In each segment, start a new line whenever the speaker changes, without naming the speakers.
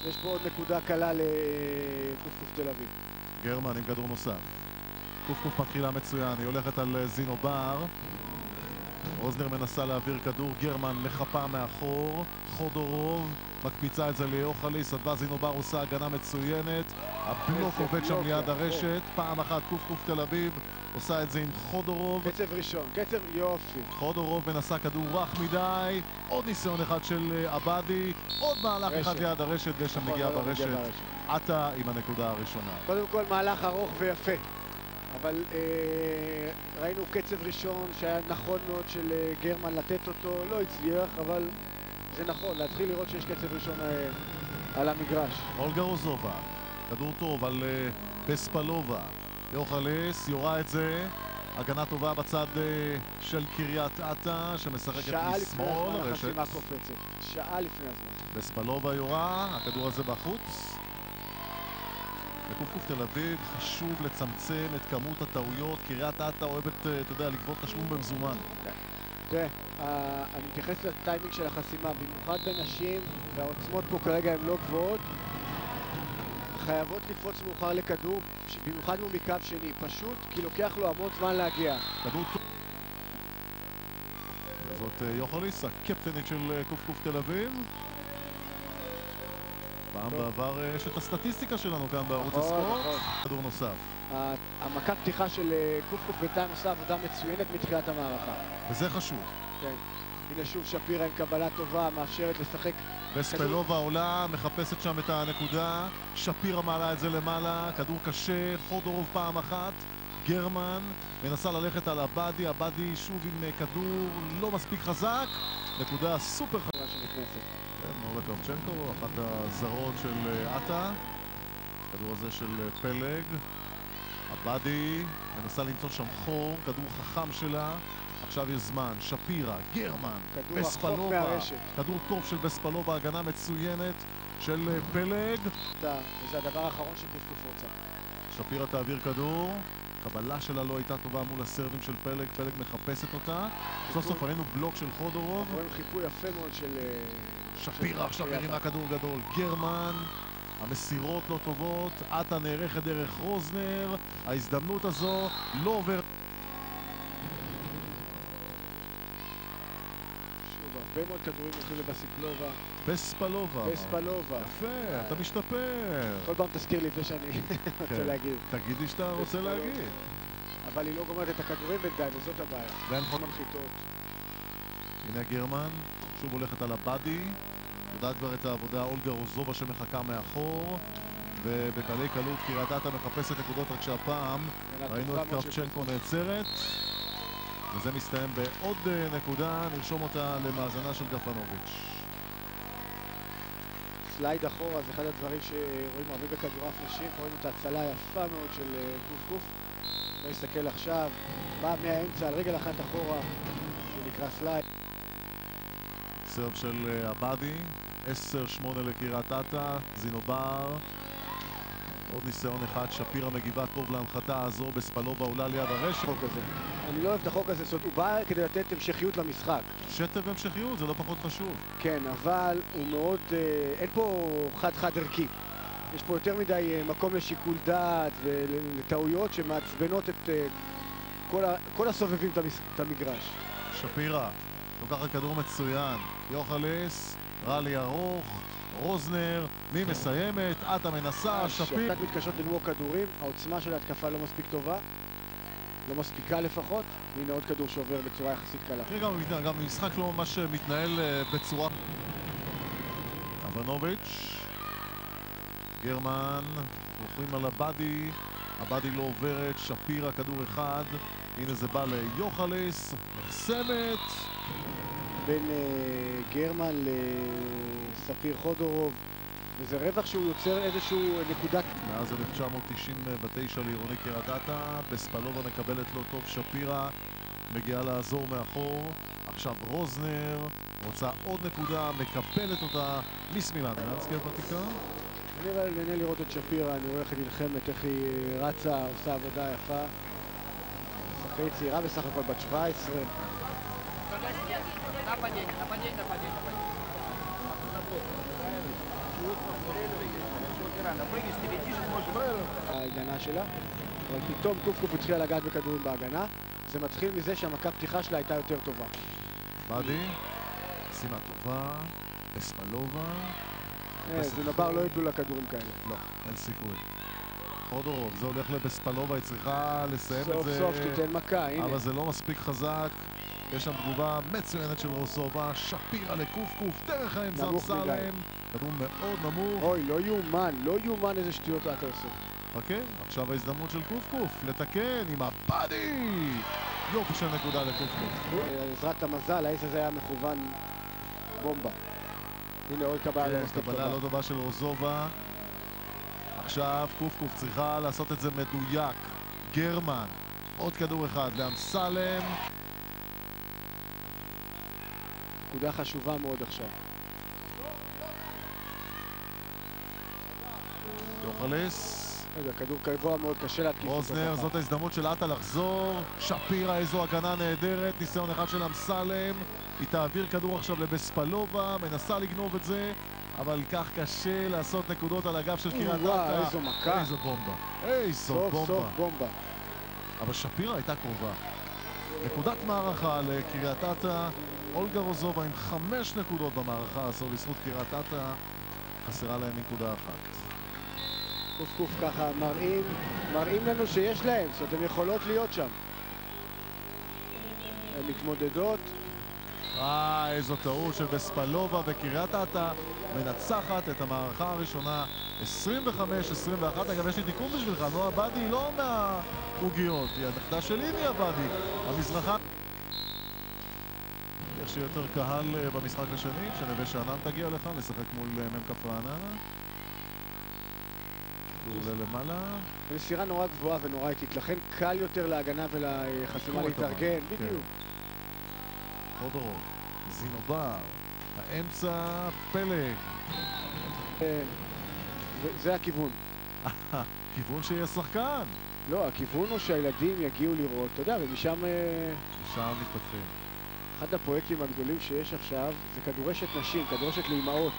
יש פה עוד נקודה קלה לקופקוף תל אביב.
גרמן עם כדור נוסף. קופקוף מתחילה מצוין, היא הולכת על זינו בר. רוזנר מנסה להעביר כדור, גרמן מחפה מאחור, חודורוב מקפיצה את זה ליוחליס, אדווה זינו בר עושה הגנה מצוינת, הבלוק עובד שם ליד הרשת, פעם אחת קופקוף תל אביב עושה את זה עם חודורוב.
קצב ראשון, קצב יופי.
חודורוב מנסה כדור רך מדי, עוד ניסיון אחד של עבדי, עוד מהלך אחד ליד הרשת ושם מגיע ברשת. עטה עם הנקודה הראשונה.
קודם כל מהלך ארוך ויפה, אבל ראינו קצב ראשון שהיה נכון מאוד של גרמן לתת אותו, לא הצליח, אבל זה נכון, להתחיל לראות שיש קצב ראשון על המגרש.
אולגה רוזובה, כדור טוב על בספלובה, יוחלס יורה את זה, הגנה טובה בצד של קריית אתא שמשחקת משמאל הרשת.
שעה לפני הזמן.
בספלובה יורה, הכדור הזה בחוץ. לקופקוף תל אביב חשוב לצמצם את כמות הטעויות, קריית אתא אוהבת, אתה יודע, לגבות תשלום במזומן.
תראה, אני מתייחס לטיימינג של החסימה, במיוחד בנשים, והעוצמות פה כרגע הן לא גבוהות. חייבות לפרוץ מאוחר לכדור, במיוחד הוא מקו שני, פשוט כי לוקח לו המון זמן להגיע.
כדור טוב. זאת יוחליס, הקפטנית של קופקוף תל אביב. פעם בעבר יש את הסטטיסטיקה שלנו כאן בערוץ הספורט. כדור נוסף.
המכת פתיחה של קופקוף בינתיים עושה עבודה מצוינת מתחילת המערכה.
וזה חשוב.
כן. הנה שוב שפירה עם קבלה טובה, מאפשרת לשחק.
בספלובה עולה, מחפשת שם את הנקודה. שפירה מעלה את זה למעלה, כדור קשה, חודורוב פעם אחת. גרמן מנסה ללכת על עבדי, עבדי שוב עם כדור לא מספיק חזק. נקודה סופר חזקה
שנכנסת.
נורלה קרצ'נקו, אחת הזרות של עטה. כדור הזה של פלג. עבדי מנסה למצוא שם חור, כדור חכם שלה. עכשיו יש זמן, שפירה, גרמן, בספלובה. כדור טוב של בספלובה, הגנה מצוינת של פלג.
וזה הדבר האחרון שקופקוף רוצה.
שפירה תעביר כדור. קבלה שלה לא הייתה טובה מול הסרבים של פלג, פלג מחפשת אותה. סוף סוף ראינו בלוק של חודורוב.
רואים חיפוי יפה מאוד של
שפירה עכשיו מרימה כדור גדול. גרמן, המסירות לא טובות, עטה נערכת דרך רוזנר, ההזדמנות הזו לא עובר.
שוב, הרבה מאוד כדורים הולכים לבספלובה.
בספלובה.
בספלובה.
יפה, אתה משתפר.
כל פעם תזכיר לי זה שאני רוצה להגיד.
תגיד לי שאתה רוצה להגיד.
אבל היא לא גומרת את הכדורים בינתיים, וזאת הבעיה.
ואין מנחיתות. הנה גרמן, שוב הולכת על הבאדי. יודעת כבר את העבודה אולגה רוזובה שמחכה מאחור. ובקלי קלות קריית אתא מחפשת נקודות, רק שהפעם ראינו את קרצ'נקו נעצרת. וזה מסתיים בעוד נקודה, נרשום אותה למאזנה של גפנוביץ'.
סלייד אחורה זה אחד הדברים שרואים הרבה בכדורעף נשים, רואים את ההצלה היפה מאוד של קופקוף. לא יסתכל עכשיו, בא מהאמצע על רגל אחת אחורה, זה נקרא סלייד.
סרב של עבדי, 10-8 לקריית אתא, זינו בר. עוד ניסיון אחד, שפירה מגיבה טוב להנחתה הזו, בספלובה עולה ליד הרשת.
אני לא אוהב את החוק הזה, הוא בא כדי לתת המשכיות למשחק.
שטף המשכיות, זה לא פחות חשוב.
כן, אבל הוא מאוד, אין פה חד ערכי. יש פה יותר מדי מקום לשיקול דעת ולטעויות שמעצבנות את כל הסובבים את המגרש.
שפירה, לוקחת כדור מצוין, יוחלס, רלי ארוך, רוזנר, מי מסיימת? עטה מנסה, שפיר.
קצת מתקשות לנמור כדורים, העוצמה של ההתקפה לא מספיק טובה, לא מספיקה לפחות, והנה עוד כדור שעובר בצורה יחסית קלה.
גם משחק לא ממש מתנהל בצורה... אברנוביץ', גרמן, הולכים על הבאדי, הבאדי לא עוברת, שפירה כדור אחד, הנה זה בא ליוחלס, נחסמת.
בין גרמן לספיר חודורוב, וזה רווח שהוא יוצר איזשהו נקודת.
מאז 1999 לעירוני קריית אתא, בספלובה מקבלת לא טוב, שפירה מגיעה לעזור מאחור, עכשיו רוזנר רוצה עוד נקודה, מקבלת אותה מסמילן. ננסקי הוותיקה?
אני נהנה לראות את שפירה, אני רואה איך היא נלחמת, איך היא רצה, עושה עבודה יפה. שחקנית צעירה בסך הכל בת 17. ההגנה שלה, אבל פתאום קוף התחילה לגעת בכדורים בהגנה. זה מתחיל מזה שהמכה פתיחה שלה הייתה יותר טובה.
באדי, שימה טובה, אספלובה.
זינובר לא יתנו לה כדורים כאלה.
לא, אין סיכוי. חודורוב, זה הולך לבספלובה, היא צריכה לסיים את
סוף
זה.
סוף תיתן מכה, הנה.
אבל זה לא מספיק חזק. יש שם תגובה מצוינת של רוסובה, שפירה לקוף, דרך האמצע אמסלם. כדור מאוד נמוך.
אוי, לא יאומן איזה שטויות אתה עושה.
אוקיי, עכשיו ההזדמנות של קוף לתקן עם הבאדי. יופי של נקודה לקוף.
בעזרת המזל, האיס הזה היה מכוון בומבה. הנה עוד קבלה לא מספיק טובה.
קבלה לא טובה של רוזובה. עכשיו קוף צריכה לעשות את זה מדויק. גרמן, עוד כדור אחד לאמסלם.
נקודה חשובה מאוד עכשיו.
יוחלס.
רגע, כדור גבוה מאוד, קשה להתקיף אותו.
רוזנר, זאת ההזדמנות של עטה לחזור. שפירה, איזו הגנה נהדרת. ניסיון אחד של אמסלם. היא תעביר כדור עכשיו לבספלובה, מנסה לגנוב את זה, אבל כך קשה לעשות נקודות על הגב של קריית אתא.
איזו מכה.
איזו בומבה. איזו בומבה.
סוף בומבה.
אבל שפירה הייתה קרובה. נקודת מערכה לקריית אתא. אולגה רוזובה עם 5 נקודות במערכה הזו לזכות קריית אתא. חסרה להם נקודה אחת.
קוף ככה מראים לנו שיש להם, זאת אומרת, הן יכולות להיות שם. הן מתמודדות.
איזו טעות של בספלובה, וקריית אתא מנצחת את המערכה הראשונה 25-21. אגב, יש לי תיקון בשבילך, נועה באדי היא לא מהעוגיות, היא הנכדה של איני הבאדי, המזרחה. יש שיותר קהל במשחק השני, כשנווה שאנן תגיע לך, לשחק מול מ"כ רעננה. הוא עולה למעלה.
מסירה נורא גבוהה ונורא איטית, לכן קל יותר להגנה ולחסימה להתארגן, בדיוק.
חודורוב, זינובר, האמצע, פלג.
זה הכיוון.
כיוון שיהיה שחקן.
לא, הכיוון הוא שהילדים יגיעו לראות, אתה יודע, ומשם...
משם מתפתחים.
אחד הפרויקטים הגדולים שיש עכשיו זה כדורשת נשים, כדורשת לאימהות.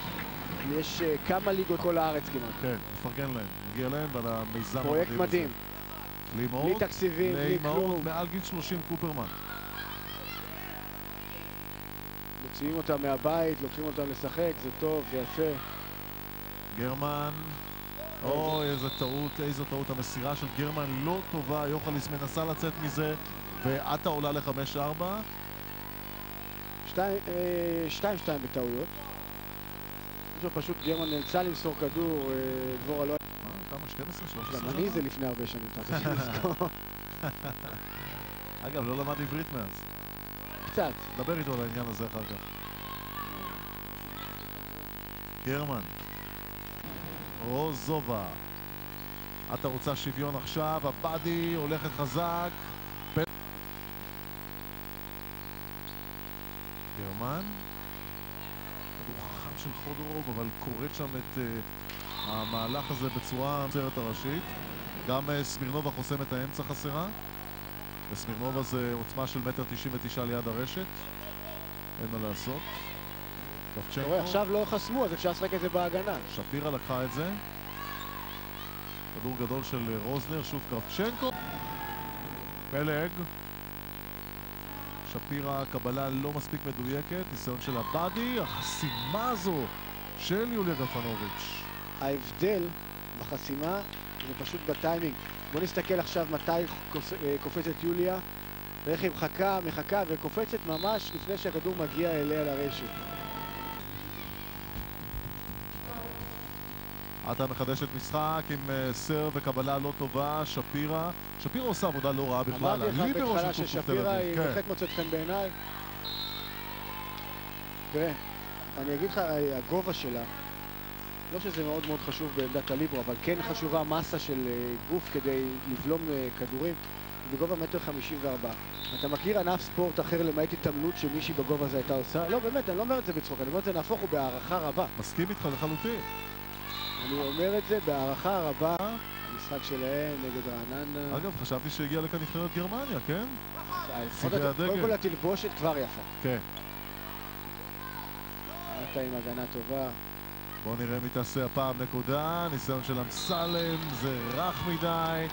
יש כמה ליגות כל הארץ כמעט.
כן, מפרגן להם, מגיע להם ועל המיזם.
פרויקט מדהים.
לאימהות,
בלי תקציבים, בלי כלום.
לאימהות מעל גיל 30 קופרמן.
מוציאים אותם מהבית, לוקחים אותם לשחק, זה טוב, זה יפה.
גרמן, אוי, איזו טעות, המסירה של גרמן לא טובה, יוחליס מנסה לצאת מזה, ועטה עולה ל-5-4.
2-2 בטעויות. פשוט גרמן נאלצה למסור כדור, דבורה לא...
כמה? 12? 13?
גם אני זה לפני הרבה שנים, אתה רוצה שנזכור.
אגב, לא למד עברית מאז.
קצת.
דבר איתו על העניין הזה אחר כך. גרמן. רוזובה. אתה רוצה שוויון עכשיו, הבאדי הולכת חזק. גרמן. כדור חכם של חודורוב, אבל קוראת שם את המהלך הזה בצורה מצרת הראשית. גם סמירנובה חוסם את האמצע חסרה. וסמירנובה זה עוצמה של 1.99 ליד הרשת. אין מה לעשות.
קרבצ'נקו. עכשיו לא חסמו, אז אפשר לשחק את זה בהגנה.
שפירה לקחה את זה. כדור גדול של רוזנר, שוב קרבצ'נקו. פלג. שפירה, קבלה לא מספיק מדויקת. ניסיון של הבאדי. החסימה הזו של יוליה גפנוביץ'.
ההבדל בחסימה זה פשוט בטיימינג. בוא נסתכל עכשיו מתי קופצת יוליה, ואיך היא מחכה וקופצת ממש לפני שהכדור מגיע אליה לרשת.
עטה מחדשת משחק עם סר וקבלה לא טובה. שפירה עושה עבודה לא רעה בכלל.
אמרתי לך בהתחלה ששפירה היא בהחלט מוצאת חן בעיניי. תראה, אני אגיד לך, הגובה שלה, לא שזה מאוד מאוד חשוב בעמדת הליברו, אבל כן חשובה מסה של גוף כדי לבלום כדורים. בגובה 1.54 מטר. אתה מכיר ענף ספורט אחר למעט התעמלות שמישהי בגובה הזה הייתה עושה? לא, באמת, אני לא אומר את זה בצחוק, אני אומר את זה נהפוך הוא בהערכה רבה.
מסכים איתך לחלוטין.
אני אומר את זה בהערכה רבה. המשחק שלהם נגד רעננה.
אגב, חשבתי שהגיע לכאן נבחרת גרמניה, כן?
קודם כל התלבושת כבר יפה.
כן.
עטה עם הגנה טובה.
בואו נראה מי תעשה הפעם נקודה. ניסיון של אמסלם, זה רך מדי.